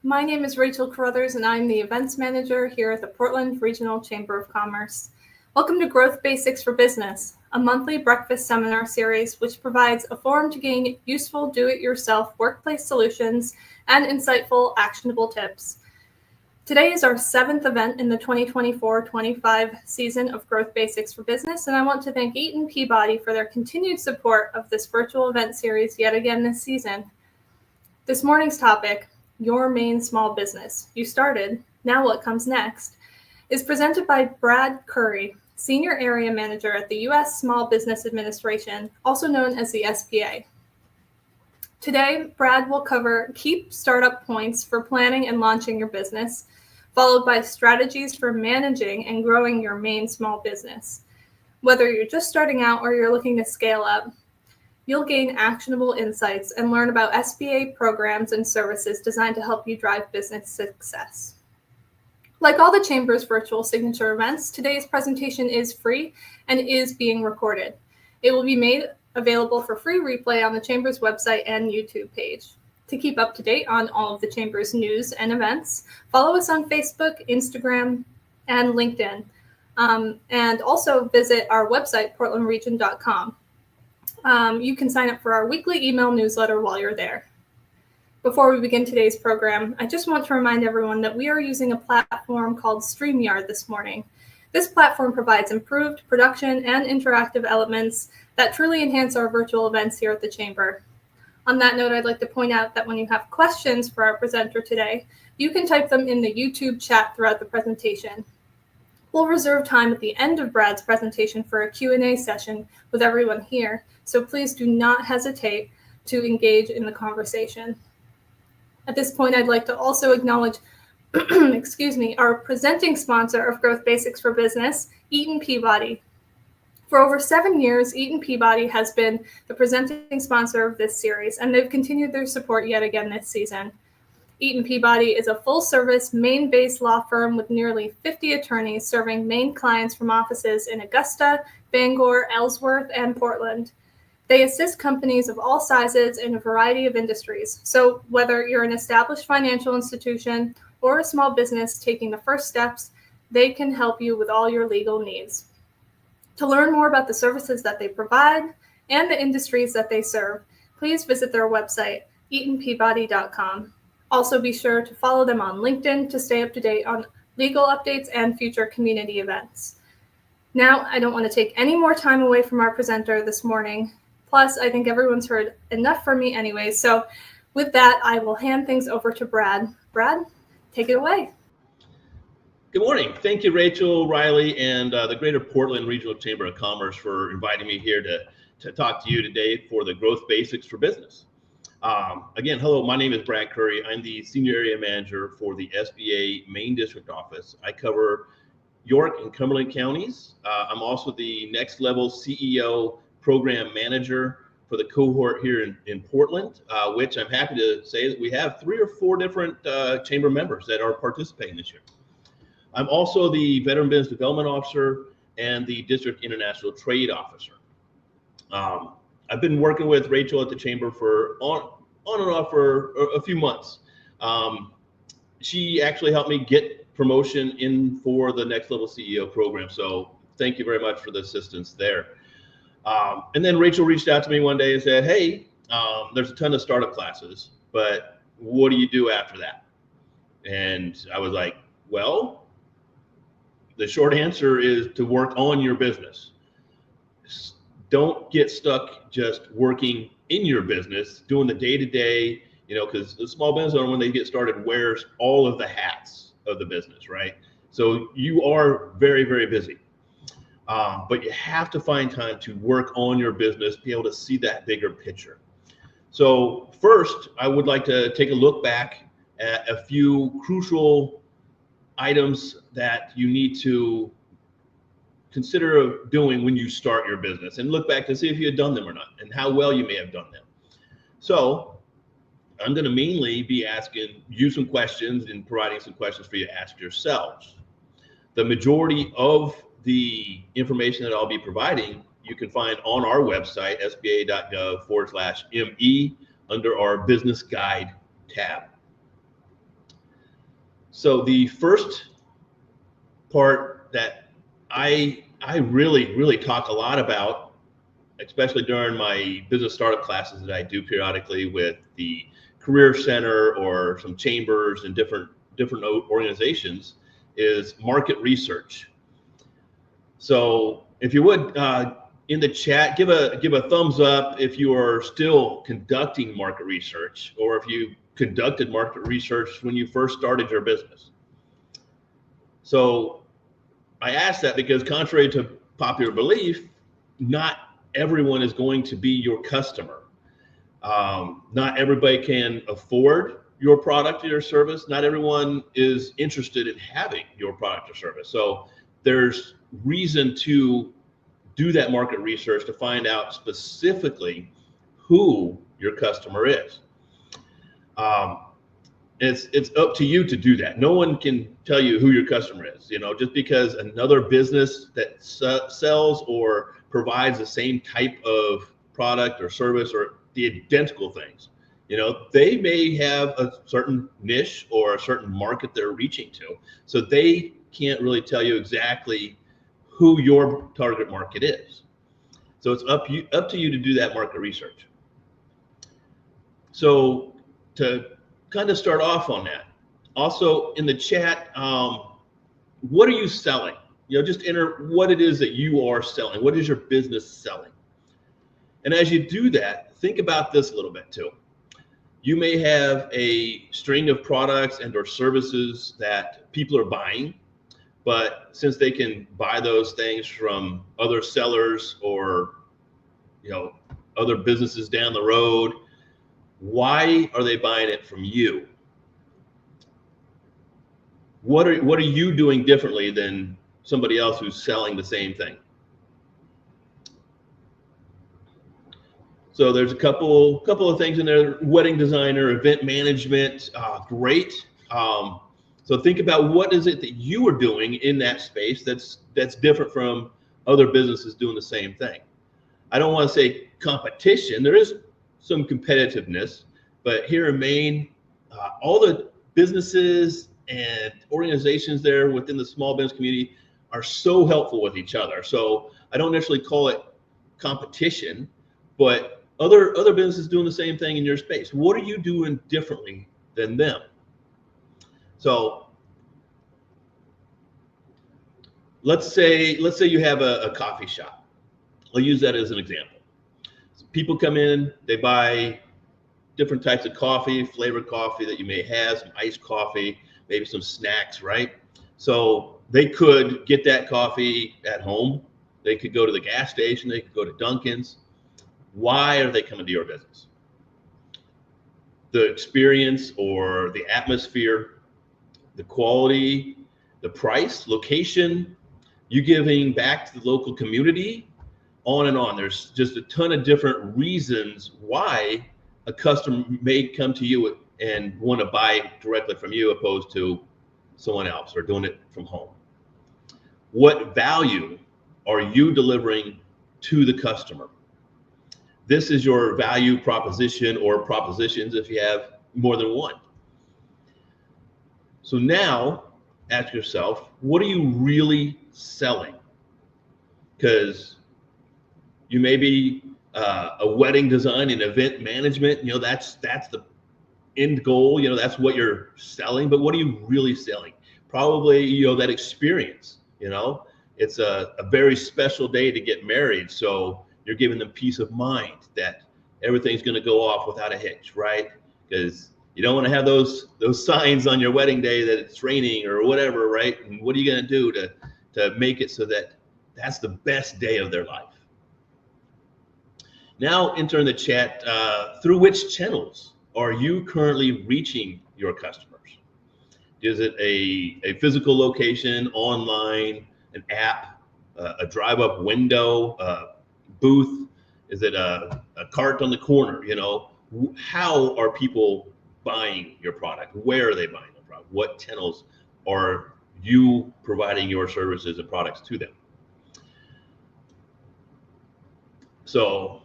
My name is Rachel Carruthers, and I'm the Events Manager here at the Portland Regional Chamber of Commerce. Welcome to Growth Basics for Business, a monthly breakfast seminar series which provides a forum to gain useful do-it-yourself workplace solutions and insightful, actionable tips. Today is our 7th event in the 2024-25 season of Growth Basics for Business, and I want to thank Eaton Peabody for their continued support of this virtual event series yet again this season. This morning's topic, Your Maine Small Business. You started, now what comes next, is presented by Brad Currie, Senior Area Manager at the U.S. Small Business Administration, also known as the SBA. Today, Brad will cover key startup points for planning and launching your business, followed by strategies for managing and growing your Maine small business. Whether you're just starting out or you're looking to scale up, you'll gain actionable insights and learn about SBA programs and services designed to help you drive business success. Like all the Chamber's virtual signature events, today's presentation is free and is being recorded. It will be made available for free replay on the Chamber's website and YouTube page. To keep up to date on all of the Chamber's news and events, follow us on Facebook, Instagram, and LinkedIn. And also visit our website, portlandregion.com. You can sign up for our weekly email newsletter while you're there. Before we begin today's program, I just want to remind everyone that we are using a platform called StreamYard this morning. This platform provides improved production and interactive elements that truly enhance our virtual events here at the Chamber. On that note, I'd like to point out that when you have questions for our presenter today, you can type them in the YouTube chat throughout the presentation. We'll reserve time at the end of Brad's presentation for a Q&A session with everyone here, so please do not hesitate to engage in the conversation. At this point, I'd like to also acknowledge our presenting sponsor of Growth Basics for Business, Eaton Peabody. For over 7 years, Eaton Peabody has been the presenting sponsor of this series, and they've continued their support yet again this season. Eaton Peabody is a full-service, Maine-based law firm with nearly 50 attorneys serving Maine clients from offices in Augusta, Bangor, Ellsworth, and Portland. They assist companies of all sizes in a variety of industries. So whether you're an established financial institution or a small business taking the first steps, they can help you with all your legal needs. To learn more about the services that they provide and the industries that they serve, please visit their website, eatonpeabody.com. Also be sure to follow them on LinkedIn to stay up to date on legal updates and future community events. Now, I don't want to take any more time away from our presenter this morning. Plus, I think everyone's heard enough from me anyway. So with that, I will hand things over to Brad. Brad, take it away. Good morning. Thank you, Rachel, Riley, and the Greater Portland Regional Chamber of Commerce for inviting me here to talk to you today for the Growth Basics for Business. Again, hello, my name is Brad Currie. I'm the Senior Area Manager for the SBA Maine District Office. I cover York and Cumberland counties. I'm also the Next Level CEO Program Manager for the cohort here in Portland, which I'm happy to say that we have 3 or 4 different chamber members that are participating this year. I'm also the Veteran Business Development Officer and the District International Trade Officer. I've been working with Rachel at the Chamber for on and off for a few months. She actually helped me get promotion in for the Next Level CEO program. So thank you very much for the assistance there. And then Rachel reached out to me one day and said, hey, there's a ton of startup classes, but what do you do after that? And I was like, well, the short answer is to work on your business. Don't get stuck just working in your business, doing the day-to-day, because the small business owner, when they get started, wears all of the hats of the business, right? So you are very, very busy. But you have to find time to work on your business, be able to see that bigger picture. So first, I would like to take a look back at a few crucial items that you need to consider doing when you start your business, and look back to see if you had done them or not and how well you may have done them. So I'm going to mainly be asking you some questions and providing some questions for you to ask yourselves. The majority of the information that I'll be providing, you can find on our website, sba.gov/ME, under our business guide tab. So the first part that I really talk a lot about, especially during my business startup classes that I do periodically with the Career Center or some chambers and different organizations, is market research. So if you would, in the chat, give a thumbs up if you are still conducting market research, or if you conducted market research when you first started your business. So I ask that because, contrary to popular belief, not everyone is going to be your customer. Not everybody can afford your product or your service. Not everyone is interested in having your product or service. So there's reason to do that market research to find out specifically who your customer is. It's up to you to do that. No one can tell you who your customer is. You know, just because another business that sells or provides the same type of product or service or the identical things, you know, they may have a certain niche or a certain market they're reaching to. So they can't really tell you exactly who your target market is. So it's up to you to do that market research. So to kind of start off on that, also in the chat, what are you selling? You know, just enter what it is that you are selling. What is your business selling? And as you do that, think about this a little bit too. You may have a string of products and or services that people are buying, but since they can buy those things from other sellers or, you know, other businesses down the road, why are they buying it from you? What are you doing differently than somebody else who's selling the same thing? So there's a couple of things in there. Wedding designer, event management, great. So think about what is it that you are doing in that space that's different from other businesses doing the same thing. I don't want to say competition. There is some competitiveness, but here in Maine, all the businesses and organizations there within the small business community are so helpful with each other. So I don't necessarily call it competition, but other businesses doing the same thing in your space. What are you doing differently than them? So let's say you have a coffee shop. I'll use that as an example. So people come in, they buy different types of coffee, flavored coffee that you may have, some iced coffee, maybe some snacks, right? So they could get that coffee at home. They could go to the gas station. They could go to Dunkin's. Why are they coming to your business? The experience or the atmosphere, the quality, the price, location, you giving back to the local community, on and on. There's just a ton of different reasons why a customer may come to you and want to buy directly from you opposed to someone else or doing it from home. What value are you delivering to the customer? This is your value proposition or propositions if you have more than one. So now ask yourself, what are you really selling? Because you may be a wedding design and event management, you know, that's the end goal, you know, that's what you're selling, but what are you really selling? Probably, you know, that experience, you know, it's a very special day to get married. So you're giving them peace of mind that everything's going to go off without a hitch, right? Because you don't want to have those signs on your wedding day that it's raining or whatever, right? And what are you going to do to make it so that that's the best day of their life? Now enter in the chat, through which channels are you currently reaching your customers? Is it a physical location, online, an app, a drive-up window, booth? Is it a cart on the corner? You know, how are people buying your product? Where are they buying the product? What channels are you providing your services and products to them? So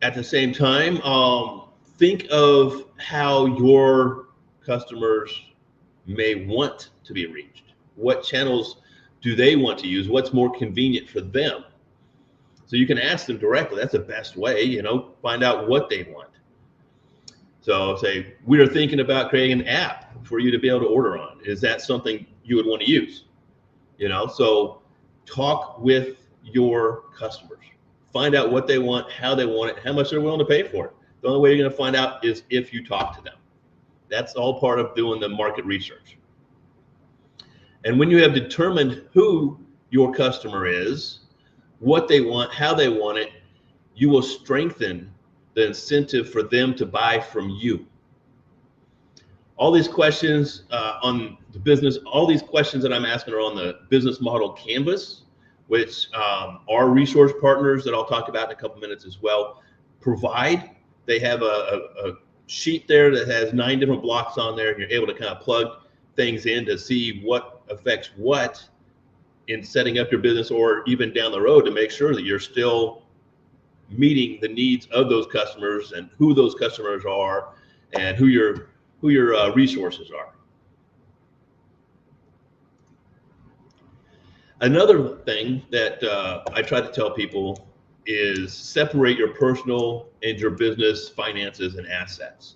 at the same time, think of how your customers may want to be reached? What channels do they want to use? What's more convenient for them? So you can ask them directly. That's the best way, find out what they want. So say, we are thinking about creating an app for you to be able to order on. Is that something you would want to use? So talk with your customers. Find out what they want, how they want it, how much they're willing to pay for it. The only way you're going to find out is if you talk to them. That's all part of doing the market research. And when you have determined who your customer is, what they want, how they want it, you will strengthen the incentive for them to buy from you. All these questions on the business, all these questions that I'm asking are on the business model canvas, which our resource partners that I'll talk about in a couple minutes as well provide. They have a sheet there that has 9 different blocks on there, and you're able to kind of plug things in to see what affects what in setting up your business, or even down the road to make sure that you're still meeting the needs of those customers and who those customers are and who your resources are. Another thing that I try to tell people is separate your personal and your business finances and assets.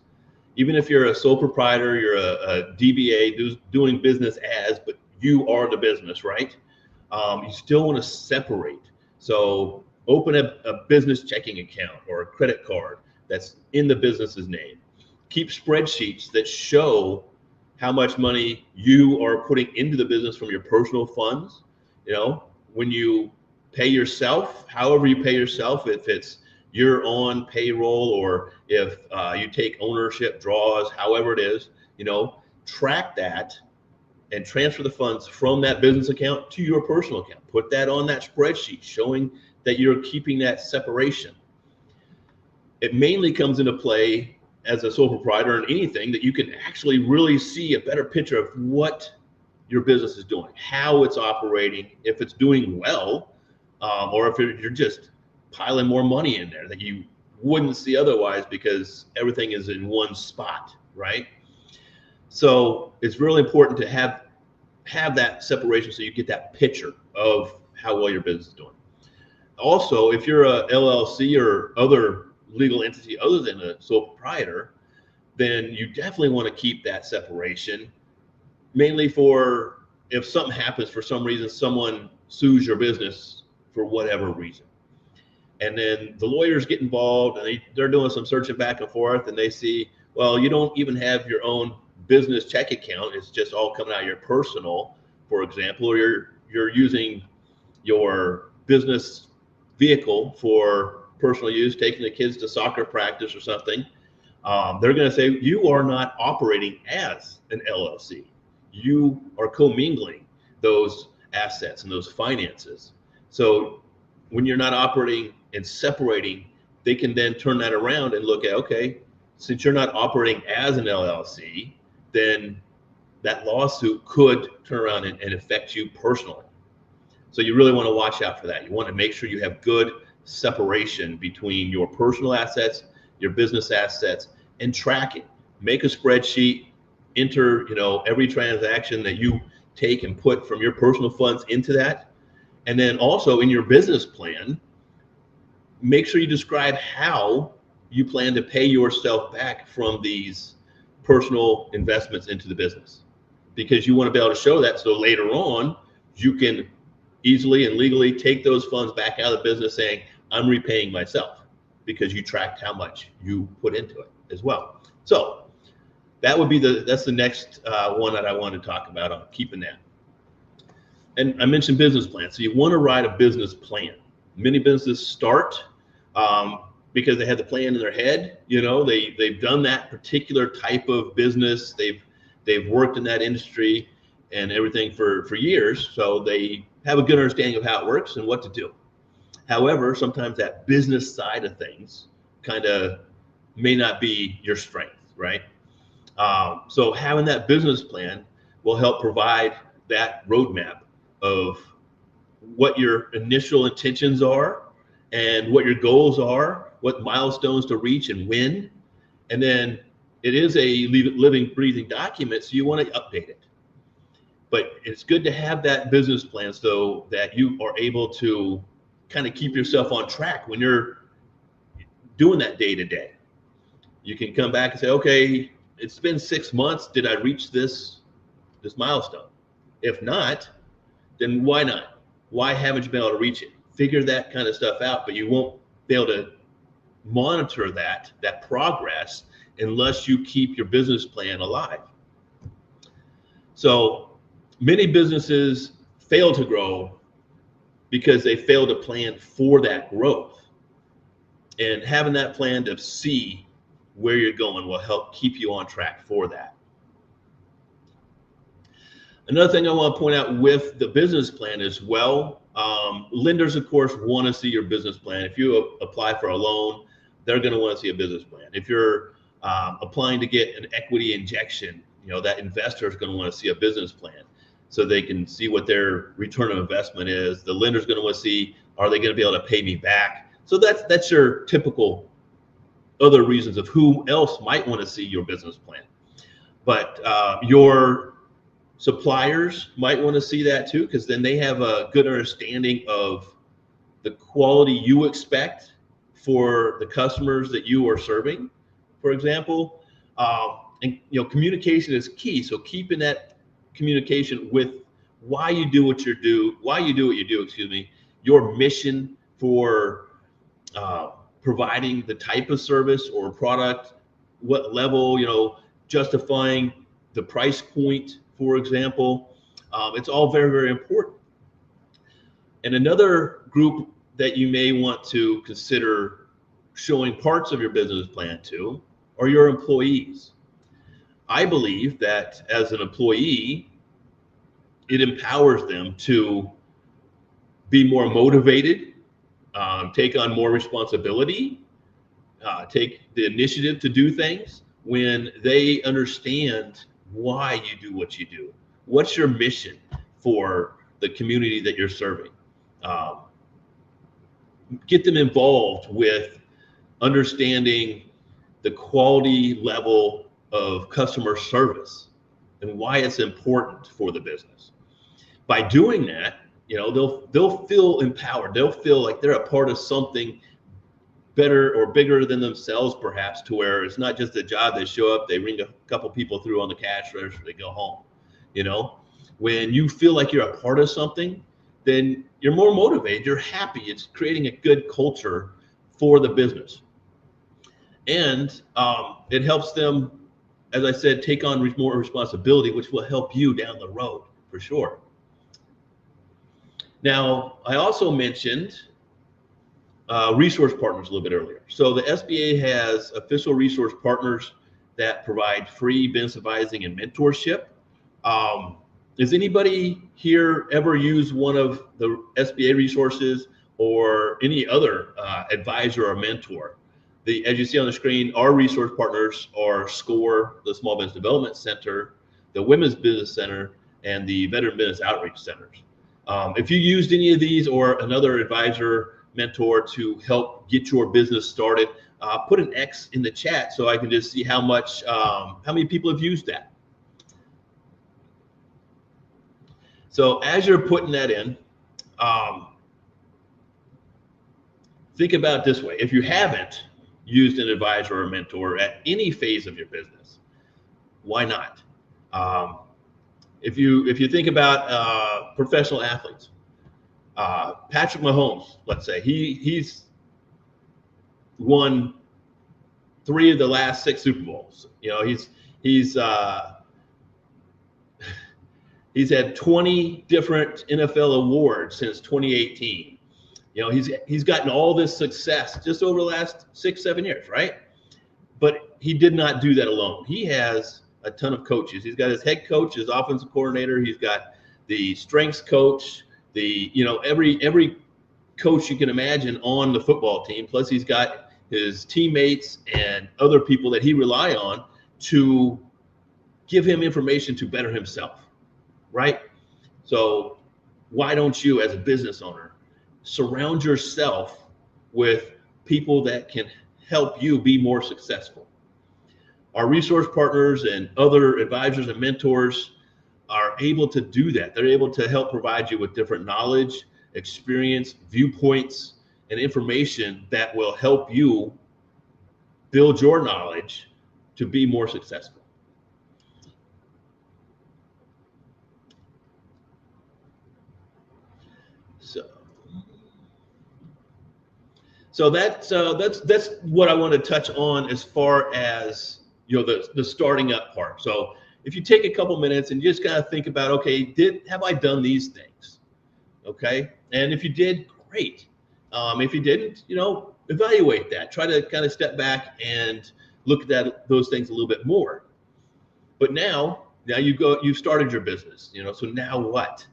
Even if you're a sole proprietor, you're a DBA doing business as, but you are the business, right? You still want to separate. So open a business checking account or a credit card that's in the business's name. Keep spreadsheets that show how much money you are putting into the business from your personal funds. When you pay yourself, however you pay yourself, if it's you're on payroll or if you take ownership draws, however it is, track that and transfer the funds from that business account to your personal account. Put that on that spreadsheet showing that you're keeping that separation. It mainly comes into play as a sole proprietor in anything that you can actually really see a better picture of what your business is doing, how it's operating, if it's doing well, or if you're just piling more money in there that you wouldn't see otherwise because everything is in one spot, right? So it's really important to have that separation so you get that picture of how well your business is doing. Also, if you're a LLC or other legal entity other than a sole proprietor, then you definitely want to keep that separation, mainly for if something happens for some reason, someone sues your business for whatever reason. And then the lawyers get involved and they're doing some searching back and forth, and they see, well, you don't even have your own business check account. It's just all coming out of your personal, for example, or you're using your business vehicle for personal use, taking the kids to soccer practice or something. They're going to say you are not operating as an LLC. You are commingling those assets and those finances. So when you're not operating and separating, they can then turn that around and look at, okay, since you're not operating as an LLC, then that lawsuit could turn around and affect you personally. So you really want to watch out for that. You want to make sure you have good separation between your personal assets, your business assets, and track it. Make a spreadsheet, enter, every transaction that you take and put from your personal funds into that. And then also in your business plan, make sure you describe how you plan to pay yourself back from these personal investments into the business, because you want to be able to show that so later on you can easily and legally take those funds back out of the business saying, I'm repaying myself, because you tracked how much you put into it as well. So that would be that's the next one that I want to talk about on keeping that. And I mentioned business plan. So you want to write a business plan. Many businesses start because they have the plan in their head. They've done that particular type of business. They've worked in that industry and everything for years. So they have a good understanding of how it works and what to do. However, sometimes that business side of things kind of may not be your strength, right? So having that business plan will help provide that roadmap of what your initial intentions are and what your goals are, what milestones to reach and when. And then it is a living, breathing document, so you want to update it. But it's good to have that business plan so that you are able to kind of keep yourself on track when you're doing that day to day. You can come back and say, okay, it's been 6 months. Did I reach this milestone? If not, then why not? Why haven't you been able to reach it? Figure that kind of stuff out, but you won't be able to monitor that progress unless you keep your business plan alive. So many businesses fail to grow because they fail to plan for that growth. And having that plan to see where you're going will help keep you on track for that. Another thing I want to point out with the business plan as well, lenders, of course, want to see your business plan. If you apply for a loan, they're going to want to see a business plan. If you're applying to get an equity injection, that investor is going to want to see a business plan so they can see what their return of investment is. The lender's going to want to see, are they going to be able to pay me back? So that's your typical other reasons of who else might want to see your business plan. But your suppliers might want to see that too, because then they have a good understanding of the quality you expect for the customers that you are serving, for example. And communication is key. So keeping that communication with why you do what you do, your mission for providing the type of service or product, what level, justifying the price point, for example. It's all very, very important. And another group that you may want to consider showing parts of your business plan to are your employees. I believe that as an employee, it empowers them to be more motivated, take on more responsibility, take the initiative to do things when they understand why you do what you do. What's your mission for the community that you're serving? Get them involved with understanding the quality level of customer service and why it's important for the business. By doing that, they'll feel empowered. They'll feel like they're a part of something better or bigger than themselves, perhaps, to where it's not just a job. They show up, they ring a couple people through on the cash register, they go home. When you feel like you're a part of something, then you're more motivated, you're happy. It's creating a good culture for the business. And it helps them, as I said, take on more responsibility, which will help you down the road for sure. Now, I also mentioned resource partners a little bit earlier. So the SBA has official resource partners that provide free business advising and mentorship. Does anybody here ever use one of the SBA resources or any other advisor or mentor? As you see on the screen, our resource partners are SCORE, the Small Business Development Center, the Women's Business Center, and the Veteran Business Outreach Centers. If you used any of these or another advisor, mentor to help get your business started, put an X in the chat so I can just see how many people have used that. So as you're putting that in, think about it this way. If you haven't used an advisor or mentor at any phase of your business, why not? If you think about professional athletes, Patrick Mahomes, let's say, he's won 3 of the last 6 Super Bowls. He's had 20 different NFL awards since 2018. He's gotten all this success just over the last 6-7 years, right? But he did not do that alone. He has a ton of coaches. He's got his head coach, his offensive coordinator. He's got the strengths coach, every coach you can imagine on the football team. Plus he's got his teammates and other people that he rely on to give him information to better himself, right? So why don't you, as a business owner, surround yourself with people that can help you be more successful? Our resource partners and other advisors and mentors are able to do that. They're able to help provide you with different knowledge, experience, viewpoints, and information that will help you build your knowledge to be more successful. So that's what I want to touch on as far as the starting up part. So if you take a couple minutes and just kind of think about, okay, have I done these things? Okay, and if you did, great. If you didn't, evaluate that. Try to kind of step back and look at those things a little bit more. But now you've started your business. So now what?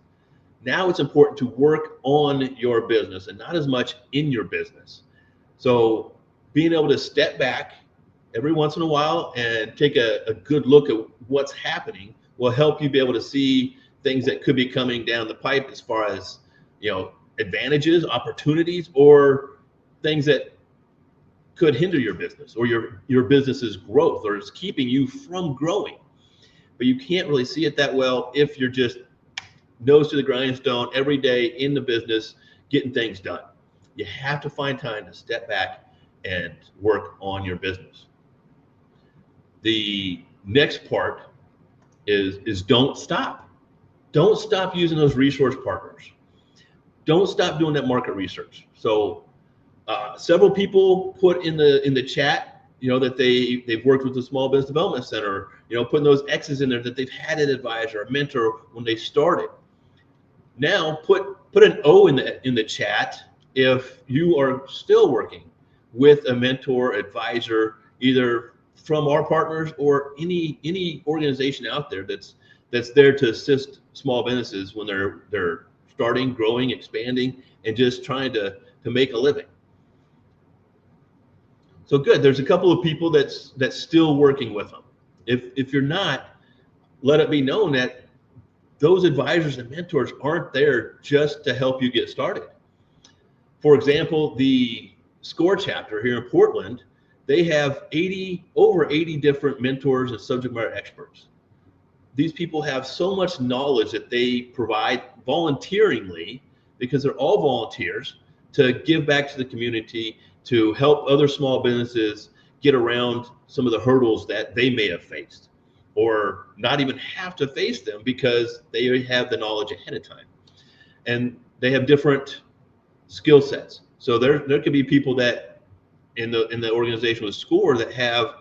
Now it's important to work on your business and not as much in your business. So being able to step back every once in a while and take a good look at what's happening will help you be able to see things that could be coming down the pipe as far as, advantages, opportunities, or things that could hinder your business or your business's growth, or is keeping you from growing. But you can't really see it that well if you're just nose to the grindstone every day in the business, getting things done. You have to find time to step back and work on your business. The next part is don't stop. Don't stop using those resource partners. Don't stop doing that market research. So several people put in the chat, that they've worked with the Small Business Development Center, putting those X's in there that they've had an advisor, a mentor when they started. Now put an O in the chat if you are still working with a mentor, advisor, either from our partners or any organization out there that's there to assist small businesses when they're starting, growing, expanding, and just trying to make a living. So good. There's a couple of people that's still working with them. If you're not, let it be known that those advisors and mentors aren't there just to help you get started. For example, the SCORE chapter here in Portland, they have over 80 different mentors and subject matter experts. These people have so much knowledge that they provide volunteeringly, because they're all volunteers, to give back to the community, to help other small businesses get around some of the hurdles that they may have faced, or not even have to face them because they have the knowledge ahead of time. And they have different skill sets. So there could be people that in the organization with SCORE that have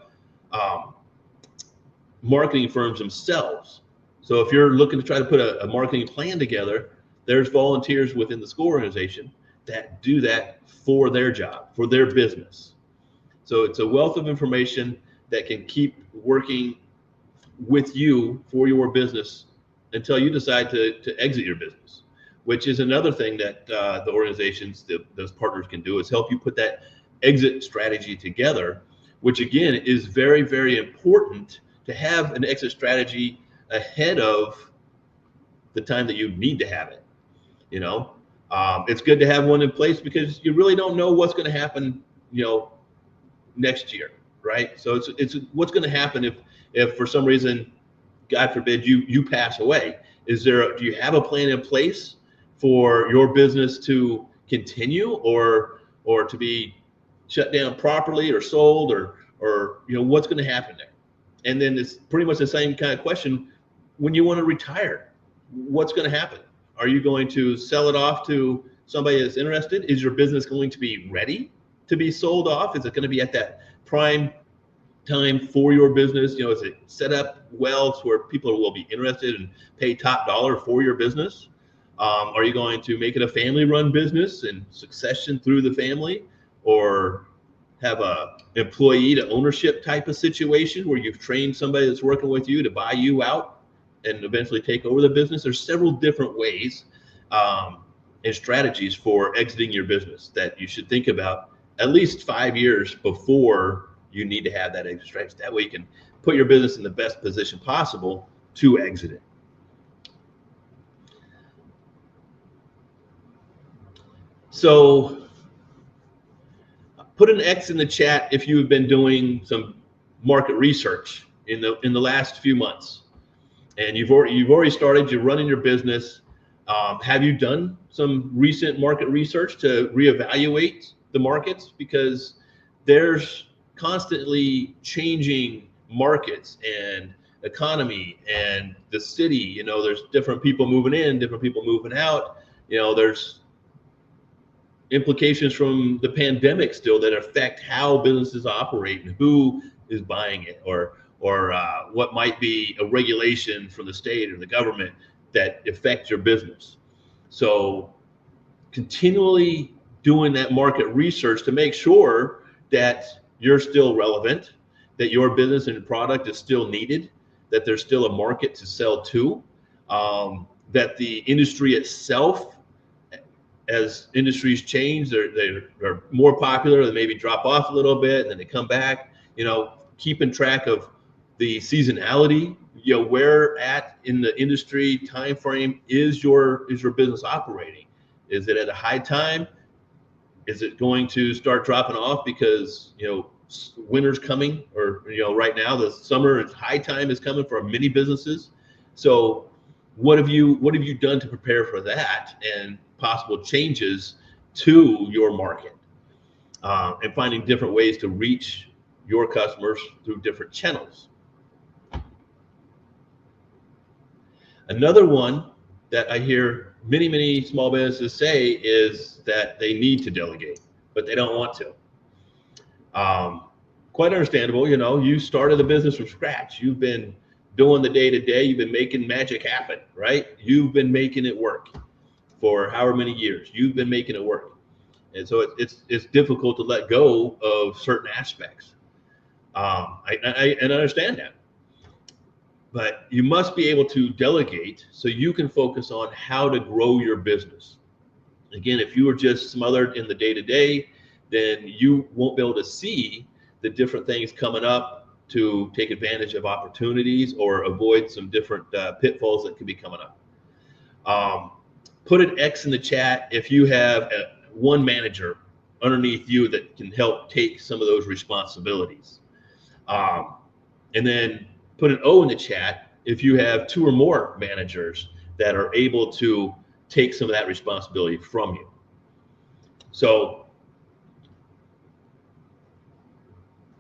marketing firms themselves. So if you're looking to try to put a marketing plan together, there's volunteers within the SCORE organization that do that for their job, for their business. So it's a wealth of information that can keep working with you for your business until you decide to exit your business, which is another thing that the organizations, those partners can do, is help you put that exit strategy together, which again is very, very important to have an exit strategy ahead of the time that you need to have it. It's good to have one in place because you really don't know what's going to happen, next year, right? So it's what's going to happen if for some reason, God forbid, you pass away. Do you have a plan in place for your business to continue or to be shut down properly or sold or what's going to happen there? And then it's pretty much the same kind of question when you want to retire. What's going to happen? Are you going to sell it off to somebody that's interested? Is your business going to be ready to be sold off? Is it going to be at that prime time for your business? Is it set up well to where people will be interested and pay top dollar for your business? Are you going to make it a family-run business and succession through the family, or have a employee to ownership type of situation where you've trained somebody that's working with you to buy you out and eventually take over the business? There's several different ways and strategies for exiting your business that you should think about at least 5 years before you need to have that exit strategy. That way you can put your business in the best position possible to exit it. So put an X in the chat if you've been doing some market research in the last few months, and you've already started, you're running your business. Have you done some recent market research to reevaluate the markets? Because there's constantly changing markets and economy and the city. You know, there's different people moving in, different people moving out. You know, there's implications from the pandemic still that affect how businesses operate and who is buying it, or what might be a regulation from the state or the government that affect your business. So continually doing that market research to make sure that you're still relevant, that your business and product is still needed, that there's still a market to sell to, that the industry itself, as industries change, they're more popular, they maybe drop off a little bit and then they come back. You know, keeping track of the seasonality, you know, where at in the industry time frame is your business operating? Is it at a high time? Is it going to start dropping off because, you know, winter's coming, or, you know, right now the summer high time is coming for many businesses? So what have you done to prepare for that and possible changes to your market, and finding different ways to reach your customers through different channels? Another one that I hear many small businesses say is that they need to delegate, but they don't want to. Quite understandable. You know, you started the business from scratch. You've been doing the day-to-day. You've been making magic happen, right? You've been making it work for however many years. You've been making it work. And so it's difficult to let go of certain aspects. I understand that. But you must be able to delegate so you can focus on how to grow your business. Again, if you are just smothered in the day-to-day, then you won't be able to see the different things coming up to take advantage of opportunities or avoid some different pitfalls that could be coming up. Put an X in the chat if you have one manager underneath you that can help take some of those responsibilities. And then put an O in the chat if you have two or more managers that are able to take some of that responsibility from you. So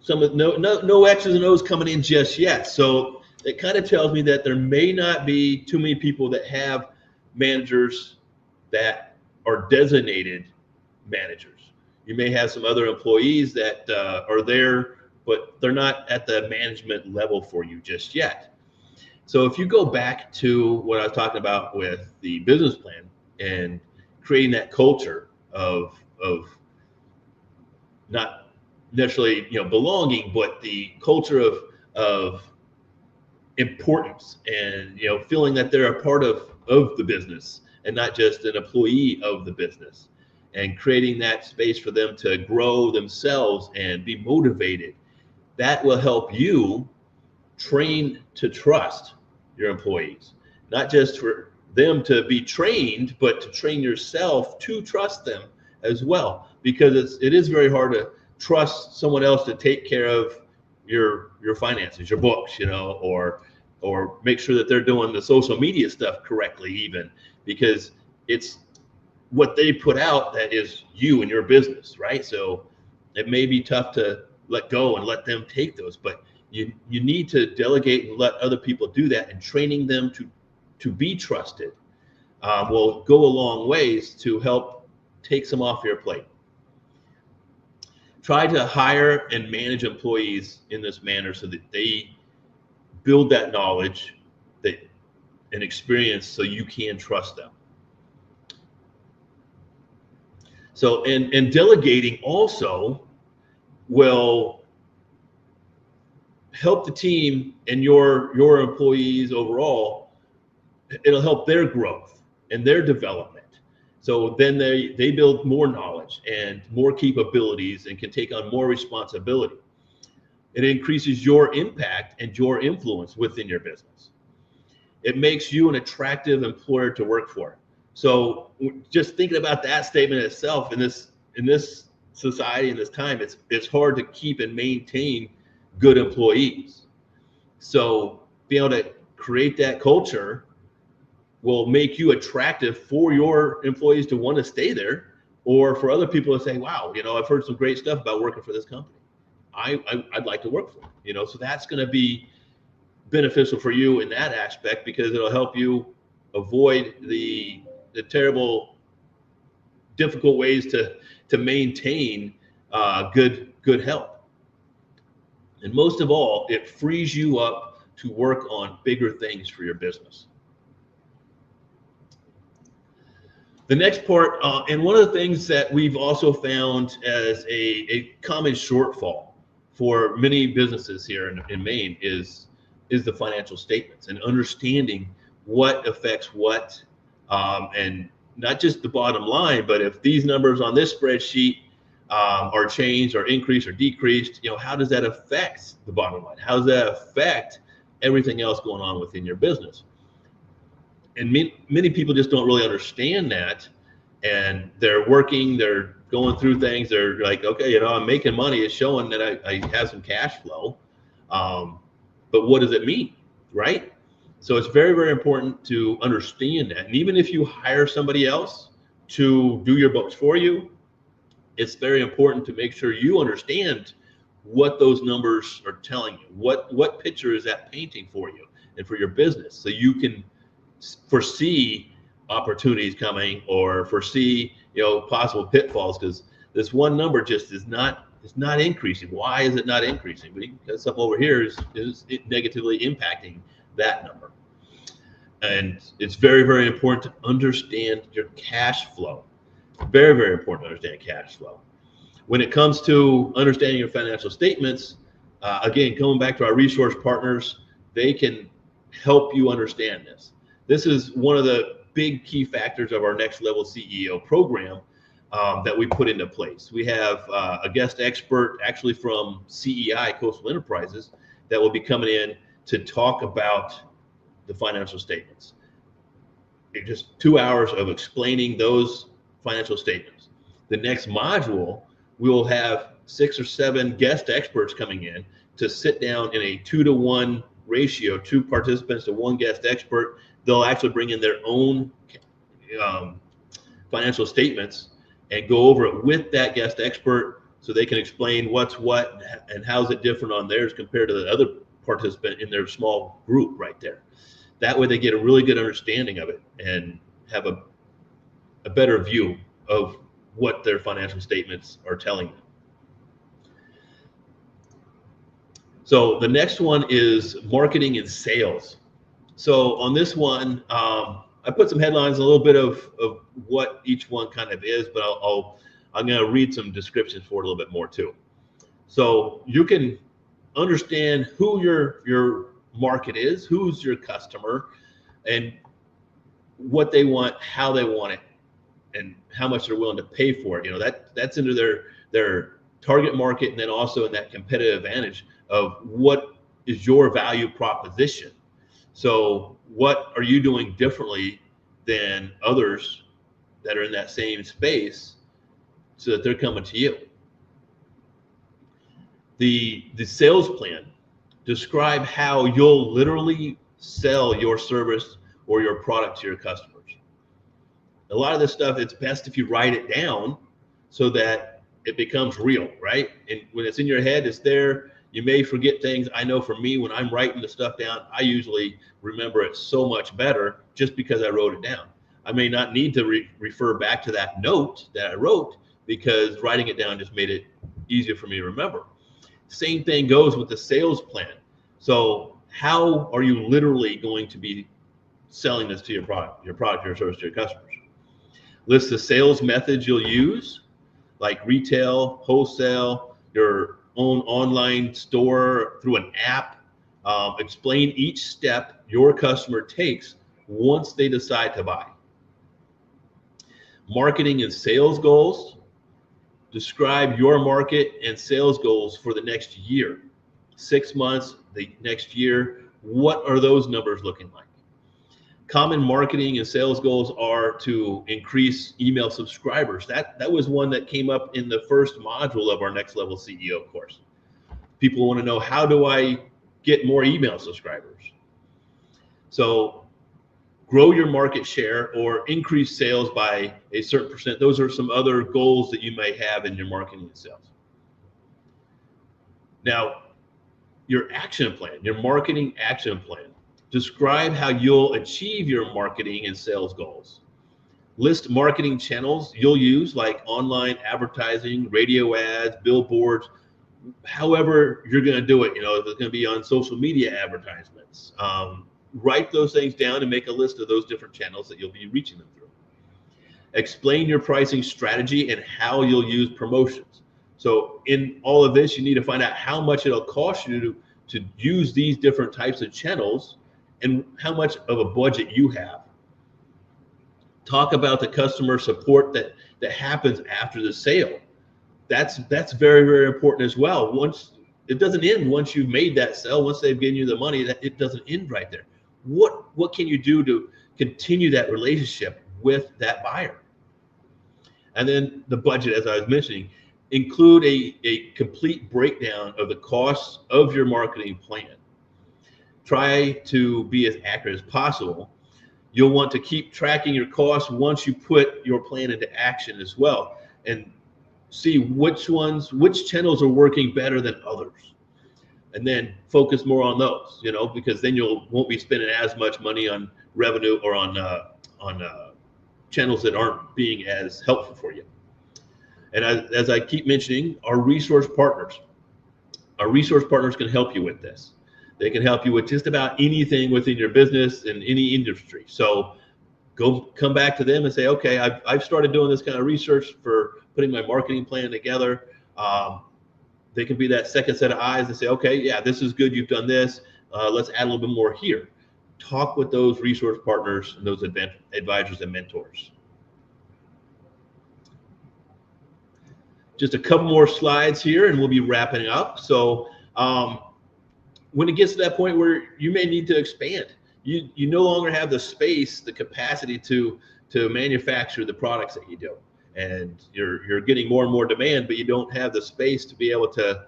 no X's and O's coming in just yet. So it kind of tells me that there may not be too many people that have managers that are designated managers. You may have some other employees that are there, but they're not at the management level for you just yet. So if you go back to what I was talking about with the business plan and creating that culture of not necessarily, you know, belonging, but the culture of importance and, you know, feeling that they're a part of the business and not just an employee of the business, and creating that space for them to grow themselves and be motivated, that will help you train to trust your employees, not just for them to be trained, but to train yourself to trust them as well, because it is very hard to trust someone else to take care of your finances, your books, you know, or make sure that they're doing the social media stuff correctly, even because it's what they put out that is you and your business, right? So it may be tough to let go and let them take those, but you need to delegate and let other people do that, and training them to be trusted will go a long ways to help take some off your plate. Try to hire and manage employees in this manner so that they build that knowledge and experience so you can trust them. So, and delegating also will help the team and your employees overall. It'll help their growth and their development. So then they build more knowledge and more capabilities and can take on more responsibility. It increases your impact and your influence within your business. It makes you an attractive employer to work for. So just thinking about that statement itself in this society, in this time, it's hard to keep and maintain good employees. So being able to create that culture will make you attractive for your employees to want to stay there, or for other people to say, wow, I've heard some great stuff about working for this company. I'd like to work for them, so that's going to be beneficial for you in that aspect, because it'll help you avoid the terrible, difficult ways to maintain good health. And most of all, it frees you up to work on bigger things for your business. The next part, and one of the things that we've also found as a common shortfall for many businesses here in Maine is the financial statements, and understanding what affects what, and not just the bottom line, but if these numbers on this spreadsheet are changed or increased or decreased, how does that affect the bottom line? How does that affect everything else going on within your business? And many people just don't really understand that, and they're going through things. They're like, okay, I'm making money. It's showing that I have some cash flow, but what does it mean, right? So it's very, very important to understand that. And even if you hire somebody else to do your books for you, it's very important to make sure you understand what those numbers are telling you. What picture is that painting for you and for your business, so you can foresee opportunities coming, or foresee possible pitfalls, because this one number just is not increasing. Why is it not increasing? Because something over here is it negatively impacting that number. And it's very, very important to understand your cash flow. Very, very important to understand cash flow. When it comes to understanding your financial statements, again, coming back to our resource partners, they can help you understand this. This is one of the big key factors of our Next Level CEO program that we put into place. We have a guest expert, actually from CEI, Coastal Enterprises, that will be coming in to talk about the financial statements. It's just 2 hours of explaining those financial statements. The next module, we will have 6 or 7 guest experts coming in to sit down in a 2-to-1 ratio, 2 participants to 1 guest expert. They'll actually bring in their own financial statements and go over it with that guest expert, so they can explain what's what and how's it different on theirs compared to the other participant in their small group right there. That way they get a really good understanding of it and have a better view of what their financial statements are telling them. So the next one is marketing and sales. So on this one, I put some headlines, a little bit of what each one kind of is, but I'm going to read some descriptions for it a little bit more too. So you can understand who your market is, who's your customer, and what they want, how they want it, and how much they're willing to pay for it. That's into their target market, and then also in that competitive advantage of what is your value proposition. So what are you doing differently than others that are in that same space, so that they're coming to you? The sales plan, describe how you'll literally sell your service or your product to your customers. A lot of this stuff, it's best if you write it down so that it becomes real, right? And when it's in your head, it's there. You may forget things. I know for me, when I'm writing the stuff down, I usually remember it so much better just because I wrote it down. I may not need to refer back to that note that I wrote, because writing it down just made it easier for me to remember. Same thing goes with the sales plan. So how are you literally going to be selling this to your product, your service to your customers? List the sales methods you'll use, like retail, wholesale, your own online store, through an app. Explain each step your customer takes once they decide to buy. Marketing and sales goals. Describe your market and sales goals for the next year, 6 months, the next year. What are those numbers looking like? Common marketing and sales goals are to increase email subscribers. That was one that came up in the first module of our Next Level CEO course. People want to know, how do I get more email subscribers? So grow your market share or increase sales by a certain percent. Those are some other goals that you may have in your marketing and sales. Now, your action plan, your marketing action plan. Describe how you'll achieve your marketing and sales goals. List marketing channels you'll use, like online advertising, radio ads, billboards, however you're going to do it. If it's going to be on social media advertisements, write those things down and make a list of those different channels that you'll be reaching them through. Explain your pricing strategy and how you'll use promotions. So in all of this, you need to find out how much it'll cost you to use these different types of channels and how much of a budget you have. Talk about the customer support that happens after the sale. That's very, very important as well. It doesn't end once you've made that sale. Once they've given you the money, that it doesn't end right there. What can you do to continue that relationship with that buyer? And then the budget, as I was mentioning, include a complete breakdown of the costs of your marketing plan. Try to be as accurate as possible. You'll want to keep tracking your costs once you put your plan into action as well, and see which channels are working better than others, and then focus more on those, because then won't be spending as much money on revenue or on channels that aren't being as helpful for you. And as I keep mentioning, our resource partners can help you with this. They can help you with just about anything within your business in any industry. So come back to them and say, okay, I've started doing this kind of research for putting my marketing plan together. They can be that second set of eyes and say, okay, yeah, this is good. You've done this. Let's add a little bit more here. Talk with those resource partners and those advisors and mentors. Just a couple more slides here and we'll be wrapping up. So when it gets to that point where you may need to expand, you no longer have the space, the capacity to manufacture the products that you do, and you're getting more and more demand, but you don't have the space to be able to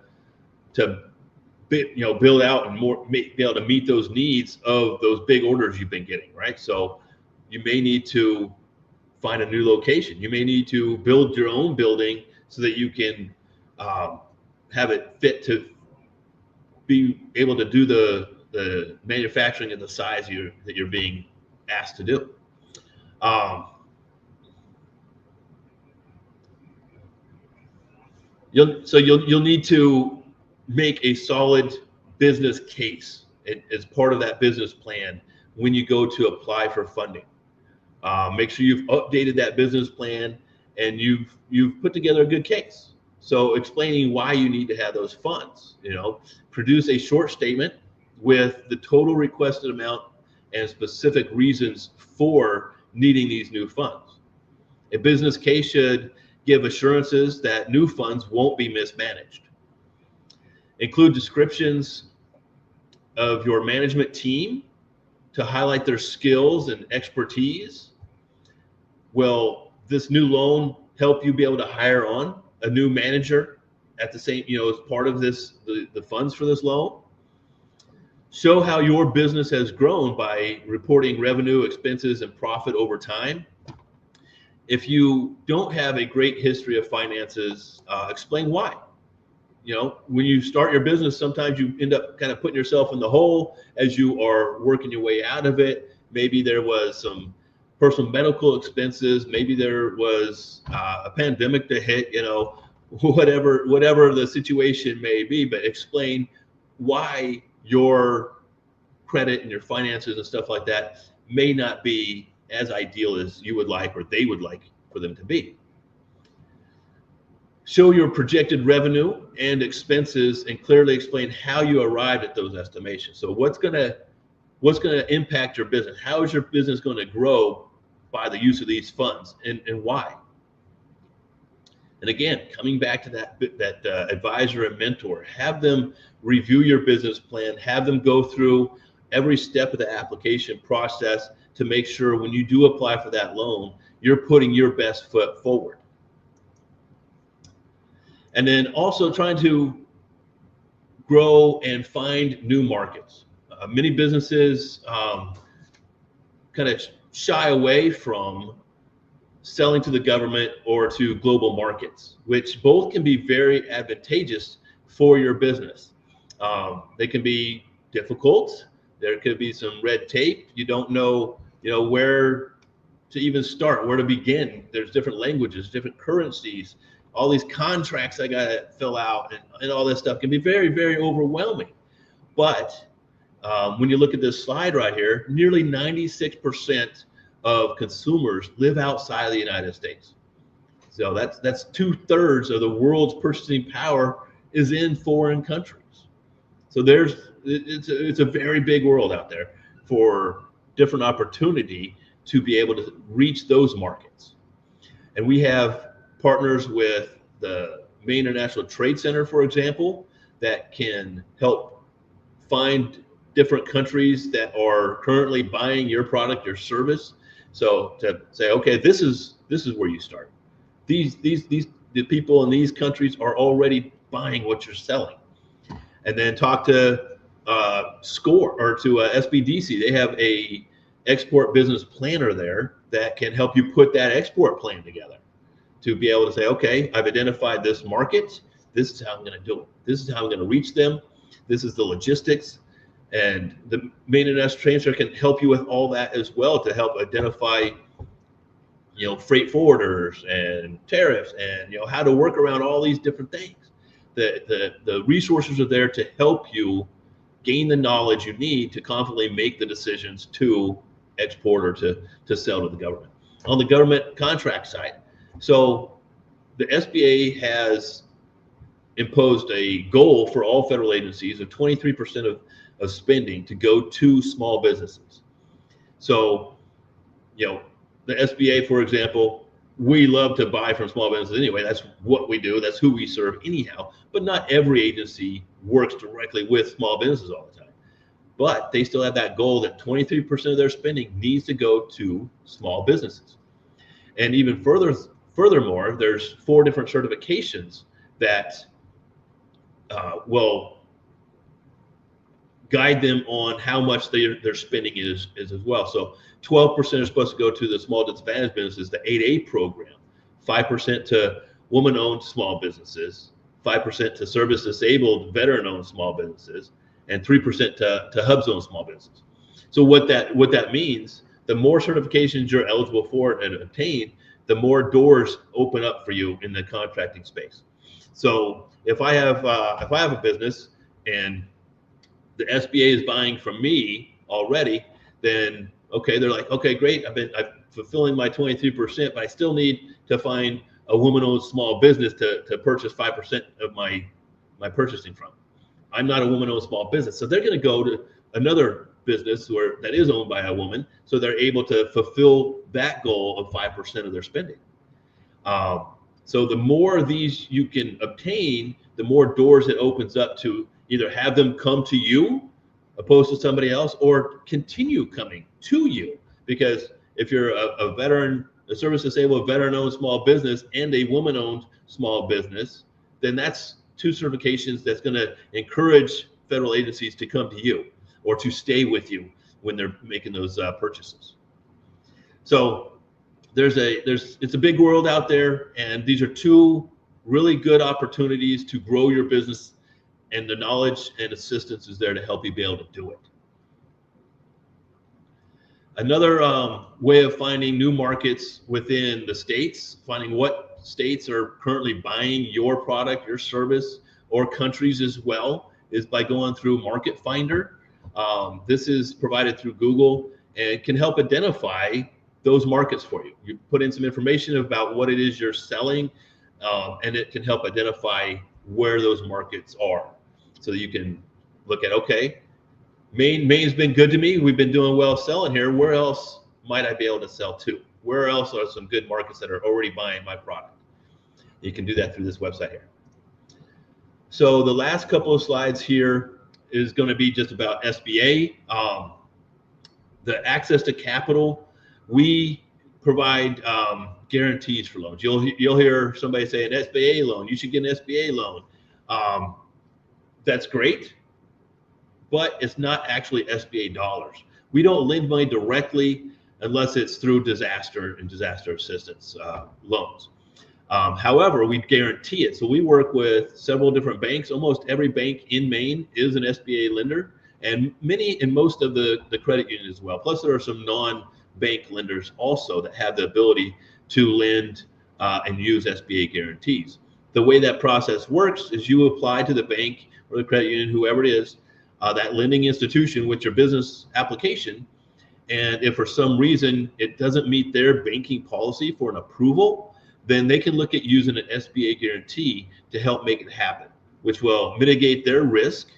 build out and be able to meet those needs of those big orders you've been getting, right? So you may need to find a new location. You may need to build your own building so that you can have it fit to be able to do the manufacturing at the size that you're being asked to do. You'll need to make a solid business case as part of that business plan when you go to apply for funding. Make sure you've updated that business plan and you've put together a good case. So explaining why you need to have those funds, produce a short statement with the total requested amount and specific reasons for needing these new funds. A business case should give assurances that new funds won't be mismanaged. Include descriptions of your management team to highlight their skills and expertise. Will this new loan help you be able to hire on a new manager at the same, as part of this, the funds for this loan? Show how your business has grown by reporting revenue, expenses, and profit over time. If you don't have a great history of finances, explain why. When you start your business, sometimes you end up kind of putting yourself in the hole as you are working your way out of it. Maybe there was some personal medical expenses. Maybe there was a pandemic to hit, whatever the situation may be, but explain why your credit and your finances and stuff like that may not be as ideal as you would like or they would like for them to be. Show your projected revenue and expenses and clearly explain how you arrived at those estimations. So what's going to impact your business? How is your business going to grow by the use of these funds, and why? And again, coming back to that advisor and mentor, have them review your business plan, have them go through every step of the application process to make sure when you do apply for that loan, you're putting your best foot forward. And then also trying to grow and find new markets. Many businesses kind of shy away from selling to the government or to global markets, which both can be very advantageous for your business. They can be difficult. There could be some red tape. You don't know, where to even start, where to begin. There's different languages, different currencies, all these contracts I got to fill out, and all this stuff can be very, very overwhelming. But when you look at this slide right here, nearly 96% of consumers live outside of the United States. So that's 2/3 of the world's purchasing power is in foreign countries. So it's a very big world out there for different opportunity to be able to reach those markets. And we have partners with the Maine International Trade Center, for example, that can help find different countries that are currently buying your product or service. So to say, okay, this is where you start. The people in these countries are already buying what you're selling. And then talk to SCORE or to SBDC. They have a export business planner there that can help you put that export plan together to be able to say, okay, I've identified this market. This is how I'm going to do it. This is how I'm going to reach them. This is the logistics. And the Maine International Trade Center can help you with all that as well to help identify, freight forwarders and tariffs and, how to work around all these different things. The resources are there to help you gain the knowledge you need to confidently make the decisions to export or to sell to the government. On the government contract side, so the SBA has imposed a goal for all federal agencies of 23% of spending to go to small businesses. So, the SBA, for example, we love to buy from small businesses anyway. That's what we do. That's who we serve anyhow. But not every agency works directly with small businesses all the time. But they still have that goal that 23% of their spending needs to go to small businesses. And even furthermore, there's 4 different certifications that will guide them on how much their spending is as well. So 12% are supposed to go to the small disadvantaged businesses, the 8A program, 5% to woman-owned small businesses, 5% to service-disabled veteran-owned small businesses, and 3% to hub-zone small businesses. So what that means, the more certifications you're eligible for and obtain, the more doors open up for you in the contracting space. So if I have a business and the SBA is buying from me already, then okay, they're like, okay, great, I'm fulfilling my 23%, but I still need to find a woman-owned small business to purchase 5% of my purchasing from. I'm not a woman-owned small business, so they're going to go to another business that is owned by a woman, so they're able to fulfill that goal of 5% of their spending. So the more of these you can obtain, the more doors it opens up to either have them come to you opposed to somebody else, or continue coming to you. Because if you're a veteran, a service-disabled veteran-owned small business and a woman-owned small business, then that's 2 certifications that's going to encourage federal agencies to come to you or to stay with you when they're making those purchases. So it's a big world out there, and these are 2 really good opportunities to grow your business, and the knowledge and assistance is there to help you be able to do it. Another way of finding new markets within the states, finding what states are currently buying your product, your service, or countries as well, is by going through Market Finder. This is provided through Google and can help identify those markets for you. You put in some information about what it is you're selling, and it can help identify where those markets are. So that you can look at, okay, Maine's been good to me. We've been doing well selling here. Where else might I be able to sell to? Where else are some good markets that are already buying my product? You can do that through this website here. So the last couple of slides here is going to be just about SBA. The access to capital, we provide guarantees for loans. You'll hear somebody say an SBA loan. You should get an SBA loan. That's great, but it's not actually SBA dollars. We don't lend money directly unless it's through disaster and disaster assistance loans. However, we guarantee it. So we work with several different banks. Almost every bank in Maine is an SBA lender, and most of the credit unions as well. Plus, there are some non-bank lenders also that have the ability to lend and use SBA guarantees. The way that process works is you apply to the bank or the credit union, whoever it is, that lending institution with your business application. And if for some reason it doesn't meet their banking policy for an approval, then they can look at using an SBA guarantee to help make it happen, which will mitigate their risk.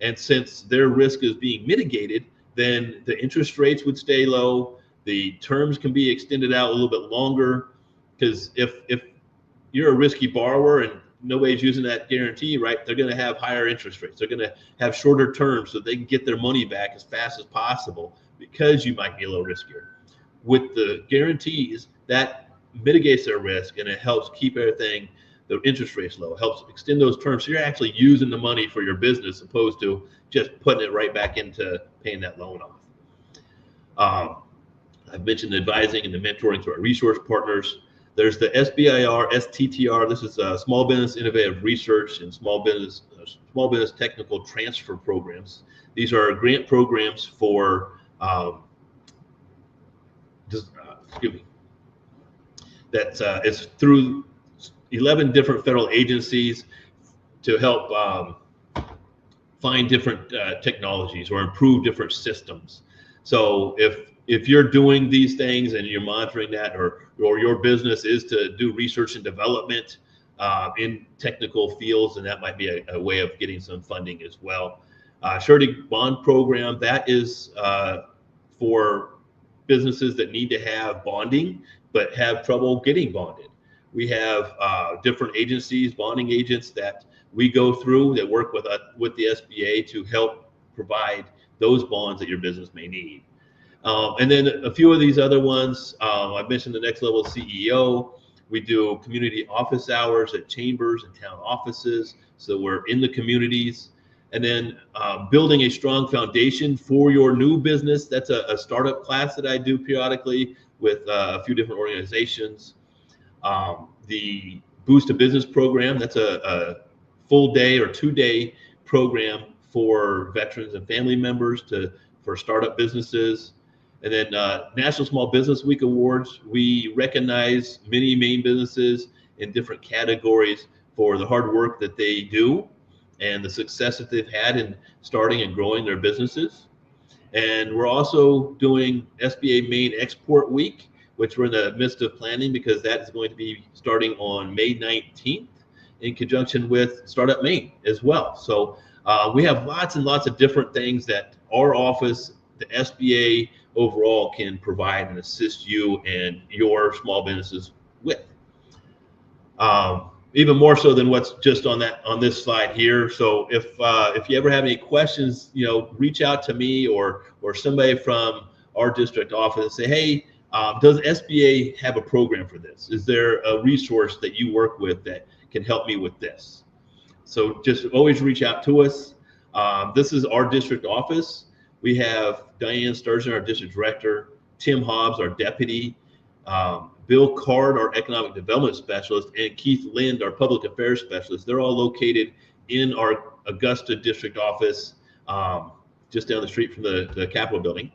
And since their risk is being mitigated, then the interest rates would stay low. The terms can be extended out a little bit longer, because if you're a risky borrower and nobody's using that guarantee, right, they're going to have higher interest rates. They're going to have shorter terms so they can get their money back as fast as possible because you might be a little riskier. With the guarantees, that mitigates their risk and it helps keep everything, the interest rates low, helps extend those terms. So you're actually using the money for your business opposed to just putting it right back into paying that loan off. I've mentioned advising and the mentoring to our resource partners. There's the SBIR, STTR. This is Small Business Innovative Research and Small Business Technical Transfer Programs. These are grant programs for, that is through 11 different federal agencies to help find different technologies or improve different systems. So if you're doing these things and you're monitoring that, or your business is to do research and development in technical fields, and that might be a way of getting some funding as well. Surety bond program, that is for businesses that need to have bonding but have trouble getting bonded. We have different agencies, bonding agents that we go through that work with the SBA to help provide those bonds that your business may need. And then a few of these other ones, I mentioned the Next Level CEO. We do community office hours at chambers and town offices, so we're in the communities. And then building a strong foundation for your new business. That's a startup class that I do periodically with a few different organizations. The Boost to Business program, that's a full day or 2-day program for veterans and family members for startup businesses. And then National Small Business Week Awards, we recognize many Maine businesses in different categories for the hard work that they do and the success that they've had in starting and growing their businesses. And we're also doing SBA Maine Export Week, which we're in the midst of planning, because that is going to be starting on May 19th in conjunction with Startup Maine as well. So we have lots and lots of different things that our office, the SBA overall, can provide and assist you and your small businesses with. Even more so than what's just on this slide here. So if you ever have any questions, reach out to me or somebody from our district office and say, hey, does SBA have a program for this? Is there a resource that you work with that can help me with this? So just always reach out to us. This is our district office. We have Diane Sturgeon, our district director, Tim Hobbs, our deputy, Bill Card, our economic development specialist, and Keith Lind, our public affairs specialist. They're all located in our Augusta district office, just down the street from the Capitol building.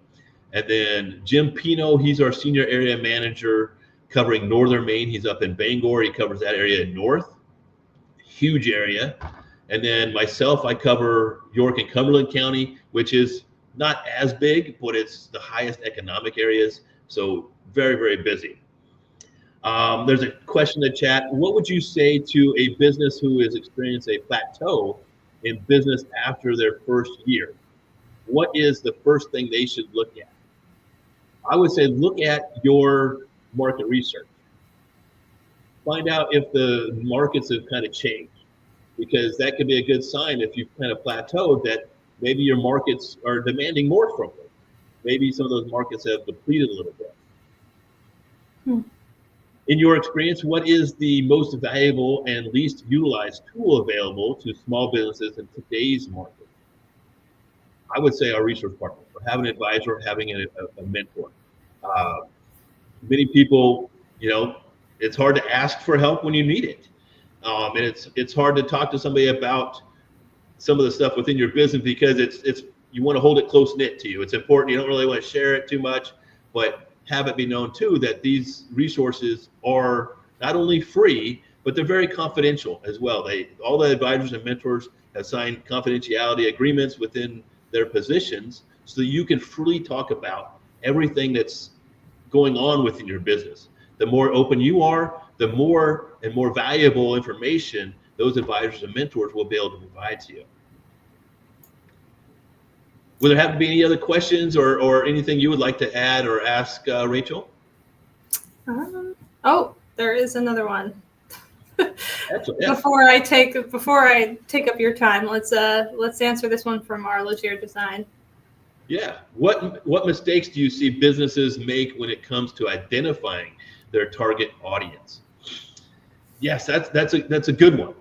And then Jim Pino, he's our senior area manager covering northern Maine. He's up in Bangor. He covers that area north, huge area. And then myself, I cover York and Cumberland County, which is not as big, but it's the highest economic areas. So very, very busy. There's a question in the chat. What would you say to a business who has experienced a plateau in business after their first year? What is the first thing they should look at? I would say look at your market research. Find out if the markets have kind of changed, because that could be a good sign if you've kind of plateaued, that maybe your markets are demanding more from you. Maybe some of those markets have depleted a little bit. In your experience, what is the most valuable and least utilized tool available to small businesses in today's market? I would say our resource partner, or having an advisor, having a mentor. Uh, Many people, it's hard to ask for help when you need it. And it's hard to talk to somebody about some of the stuff within your business because it's you want to hold it close knit to you. It's important. You don't really want to share it too much, but have it be known too that these resources are not only free, but they're very confidential as well. All the advisors and mentors have signed confidentiality agreements within their positions so that you can freely talk about everything that's going on within your business. The more open you are, the more and more valuable information those advisors and mentors will be able to provide to you. Will there have to be any other questions or anything you would like to add or ask Rachel? There is another one. Excellent. Yeah. Before I take up your time, let's answer this one from our Legier Design. Yeah. What mistakes do you see businesses make when it comes to identifying their target audience? Yes, that's a good one.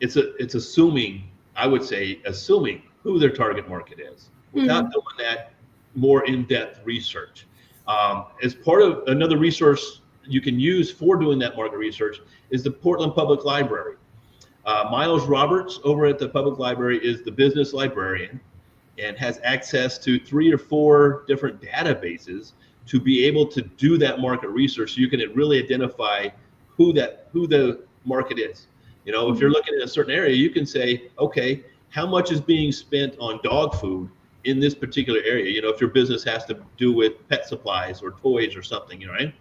It's assuming who their target market is without doing that more in-depth research. As part of another resource you can use for doing that market research is the Portland Public Library. Miles Roberts over at the Public Library is the business librarian and has access to 3 or 4 different databases to be able to do that market research so you can really identify who the market is. If you're looking at a certain area, you can say, okay, how much is being spent on dog food in this particular area? If your business has to do with pet supplies or toys or something, right?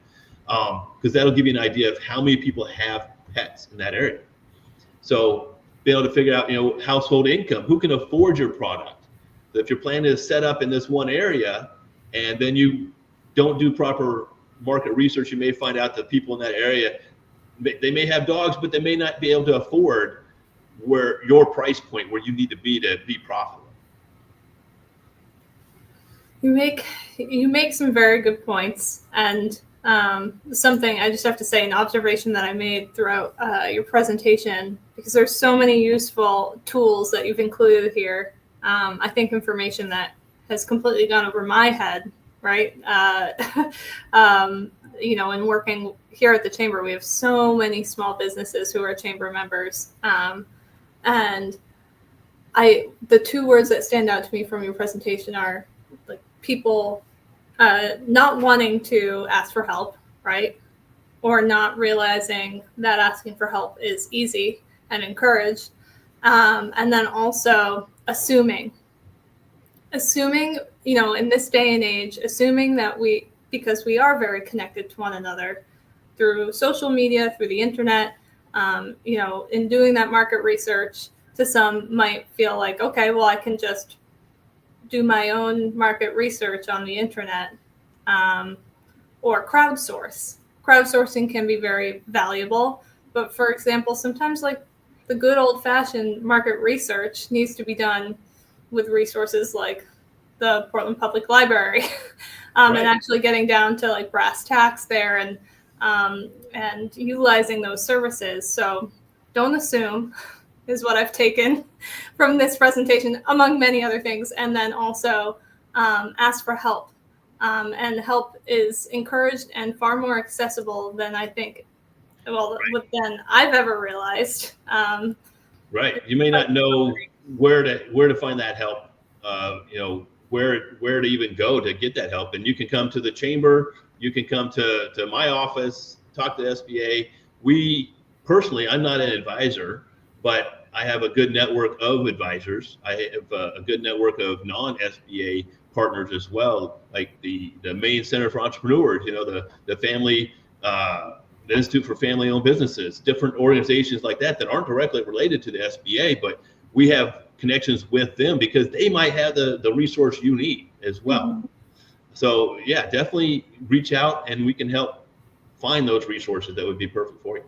Because that'll give you an idea of how many people have pets in that area. So be able to figure out, household income, who can afford your product. If you're planning to set up in this one area and then you don't do proper market research, you may find out that people in that area, they may have dogs, but they may not be able to afford where your price point where you need to be profitable. You make some very good points, and something I just have to say, an observation that I made throughout your presentation, because there's so many useful tools that you've included here. I think information that has completely gone over my head, right? In working here at the Chamber, we have so many small businesses who are Chamber members. And the 2 words that stand out to me from your presentation are like people not wanting to ask for help, right? Or not realizing that asking for help is easy and encouraged. And then also assuming, in this day and age, assuming that because we are very connected to one another through social media, through the internet, in doing that market research, to some might feel like, okay, well, I can just do my own market research on the internet, or crowdsource. Crowdsourcing can be very valuable, but for example, sometimes like the good old-fashioned market research needs to be done with resources like the Portland Public Library, right. And actually getting down to like brass tacks there and utilizing those services. So don't assume is what I've taken from this presentation, among many other things. And then also ask for help. And help is encouraged and far more accessible than I think, than I've ever realized. Right. You may not know where to find that help, where to even go to get that help. And you can come to the Chamber, you can come to my office, talk to the SBA. Personally, I'm not an advisor, but I have a good network of advisors. I have a good network of non-SBA partners as well, like the Maine Center for Entrepreneurs, the family, the Institute for Family-Owned Businesses, different organizations like that aren't directly related to the SBA, but we have connections with them because they might have the resource you need as well. Mm-hmm. So yeah, definitely reach out and we can help find those resources that would be perfect for you.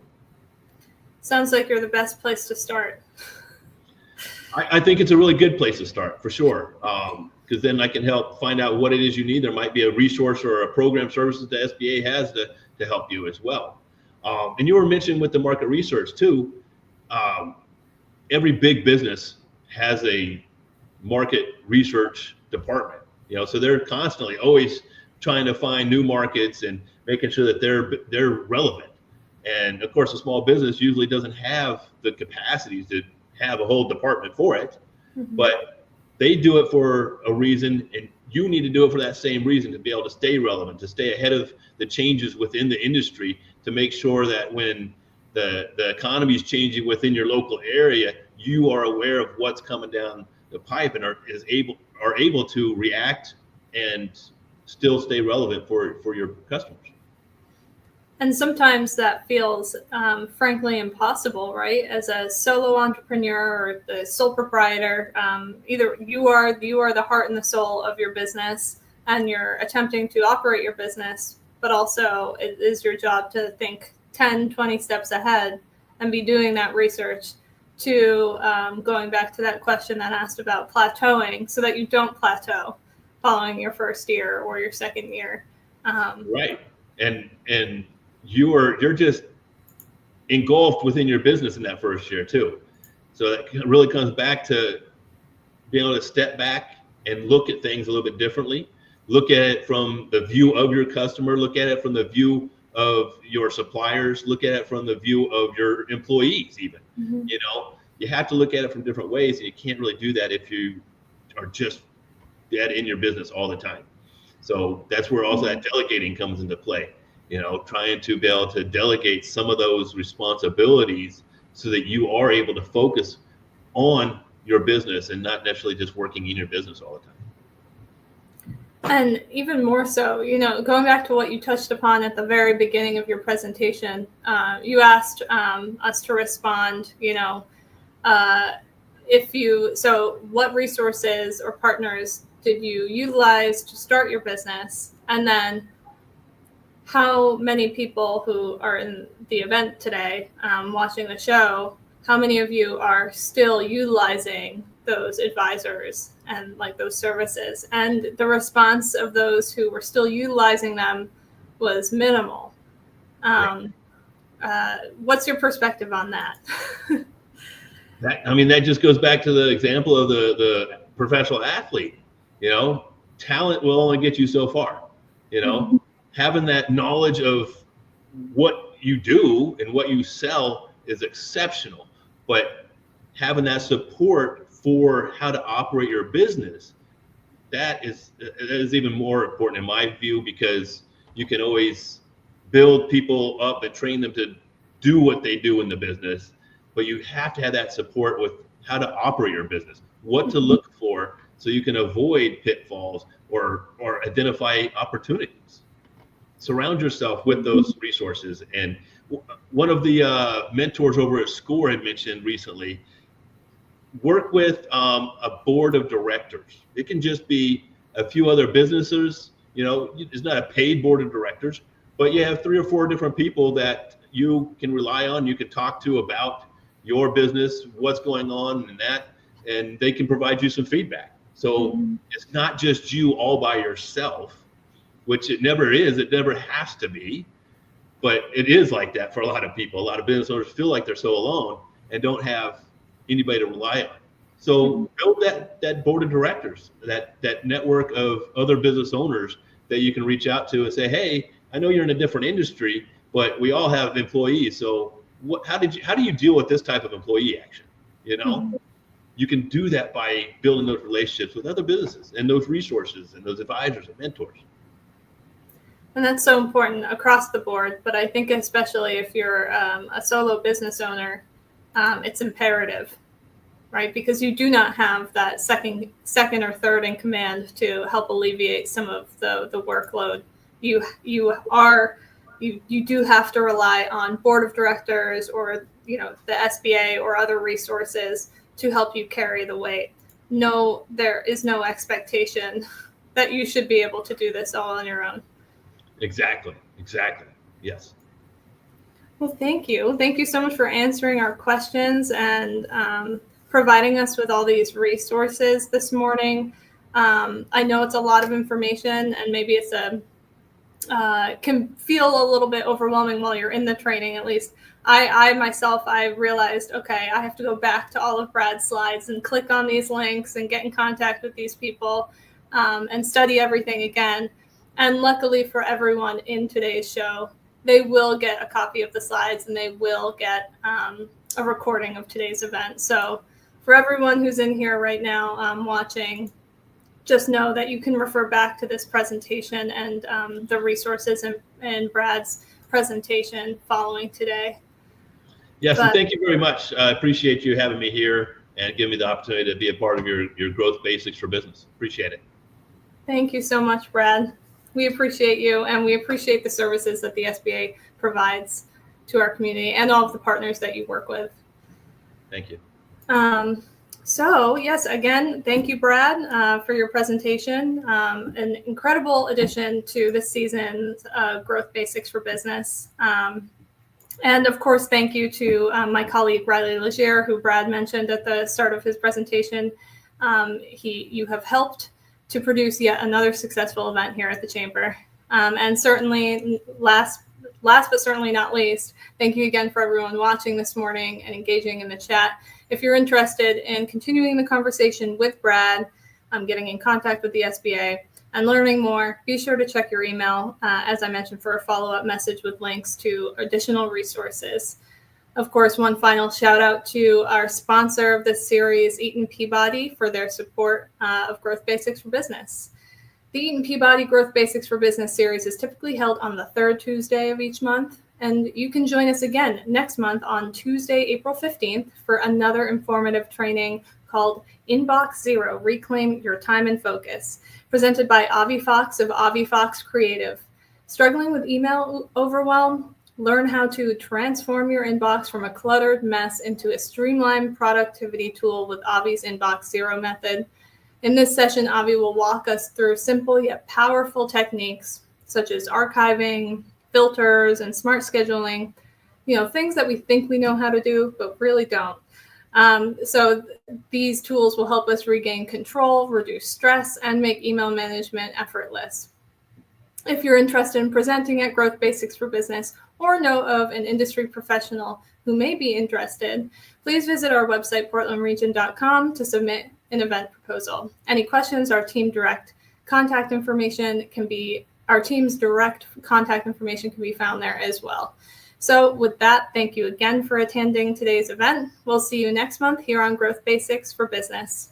Sounds like you're the best place to start. I think it's a really good place to start for sure. Because then I can help find out what it is you need. There might be a resource or a program services the SBA has to help you as well. And you were mentioning with the market research too. Every big business has a market research department, so they're constantly always trying to find new markets and making sure that they're relevant. And of course, a small business usually doesn't have the capacities to have a whole department for it, but they do it for a reason, and you need to do it for that same reason, to be able to stay relevant, to stay ahead of the changes within the industry, to make sure that when the economy is changing within your local area, you are aware of what's coming down the pipe and are able to react and still stay relevant for your customers. And sometimes that feels, frankly, impossible, right? As a solo entrepreneur or the sole proprietor, either you are the heart and the soul of your business, and you're attempting to operate your business, but also it is your job to think 10, 20 steps ahead and be doing that research to going back to that question that asked about plateauing, so that you don't plateau following your first year or your second year. Right. And you're just engulfed within your business in that first year too. So that really comes back to being able to step back and look at things a little bit differently. Look at it from the view of your customer, look at it from the view of your suppliers, look at it from the view of your employees even. You have to look at it from different ways, and you can't really do that if you are just dead in your business all the time. So that's where also that delegating comes into play, trying to be able to delegate some of those responsibilities so that you are able to focus on your business and not necessarily just working in your business all the time. And even more so, going back to what you touched upon at the very beginning of your presentation, you asked us to respond, what resources or partners did you utilize to start your business? And then how many people who are in the event today, watching the show, how many of you are still utilizing those advisors and those services? And the response of those who were still utilizing them was minimal. What's your perspective on that? That just goes back to the example of the professional athlete. Talent will only get you so far. Having that knowledge of what you do and what you sell is exceptional, but having that support for how to operate your business, that is even more important in my view, because you can always build people up and train them to do what they do in the business, but you have to have that support with how to operate your business, what to look for so you can avoid pitfalls or identify opportunities. Surround yourself with those resources. And one of the mentors over at SCORE had mentioned recently, work with a board of directors. It can just be a few other businesses. It's not a paid board of directors, but you have 3 or 4 different people that you can rely on, you can talk to about your business, what's going on and they can provide you some feedback. So it's not just you all by yourself, which it never is. It never has to be, but it is like that for a lot of people. A lot of business owners feel like they're so alone and don't have anybody to rely on. So build that board of directors, that network of other business owners that you can reach out to and say, hey, I know you're in a different industry, but we all have employees. So how do you deal with this type of employee action? You can do that by building those relationships with other businesses and those resources and those advisors and mentors. And that's so important across the board. But I think especially if you're a solo business owner, it's imperative, right? Because you do not have that second or third in command to help alleviate some of the workload. You do have to rely on board of directors or the SBA or other resources to help you carry the weight. No, there is no expectation that you should be able to do this all on your own. Exactly. Yes. Well, thank you. Thank you so much for answering our questions and providing us with all these resources this morning. I know it's a lot of information, and maybe it's can feel a little bit overwhelming while you're in the training. At least I myself, I realized, okay, I have to go back to all of Brad's slides and click on these links and get in contact with these people and study everything again. And luckily for everyone in today's show, they will get a copy of the slides and they will get a recording of today's event. So for everyone who's in here right now watching, just know that you can refer back to this presentation and the resources in Brad's presentation following today. Yes, and thank you very much. I appreciate you having me here and giving me the opportunity to be a part of your growth basics for business. Appreciate it. Thank you so much, Brad. We appreciate you, and we appreciate the services that the SBA provides to our community and all of the partners that you work with. Thank you. So yes, again, thank you, Brad, for your presentation. An incredible addition to this season's Growth Basics for Business. And of course, thank you to my colleague, Bradley Currie, who Brad mentioned at the start of his presentation. You have helped to produce yet another successful event here at the Chamber. And certainly, last but certainly not least, thank you again for everyone watching this morning and engaging in the chat. If you're interested in continuing the conversation with Brad, getting in contact with the SBA, and learning more, be sure to check your email, as I mentioned, for a follow-up message with links to additional resources. Of course, one final shout out to our sponsor of this series, Eaton Peabody, for their support of Growth Basics for Business. The Eaton Peabody Growth Basics for Business series is typically held on the third Tuesday of each month, and you can join us again next month on Tuesday, April 15th for another informative training called Inbox Zero, Reclaim Your Time and Focus, presented by Avi Fox of Avi Fox Creative. Struggling with email overwhelm? Learn how to transform your inbox from a cluttered mess into a streamlined productivity tool with Avi's Inbox Zero method. In this session, Avi will walk us through simple yet powerful techniques such as archiving, filters, and smart scheduling, things that we think we know how to do, but really don't. So these tools will help us regain control, reduce stress, and make email management effortless. If you're interested in presenting at Growth Basics for Business or know of an industry professional who may be interested, please visit our website, portlandregion.com, to submit an event proposal. Any questions, our team's direct contact information can be found there as well. So with that, thank you again for attending today's event. We'll see you next month here on Growth Basics for Business.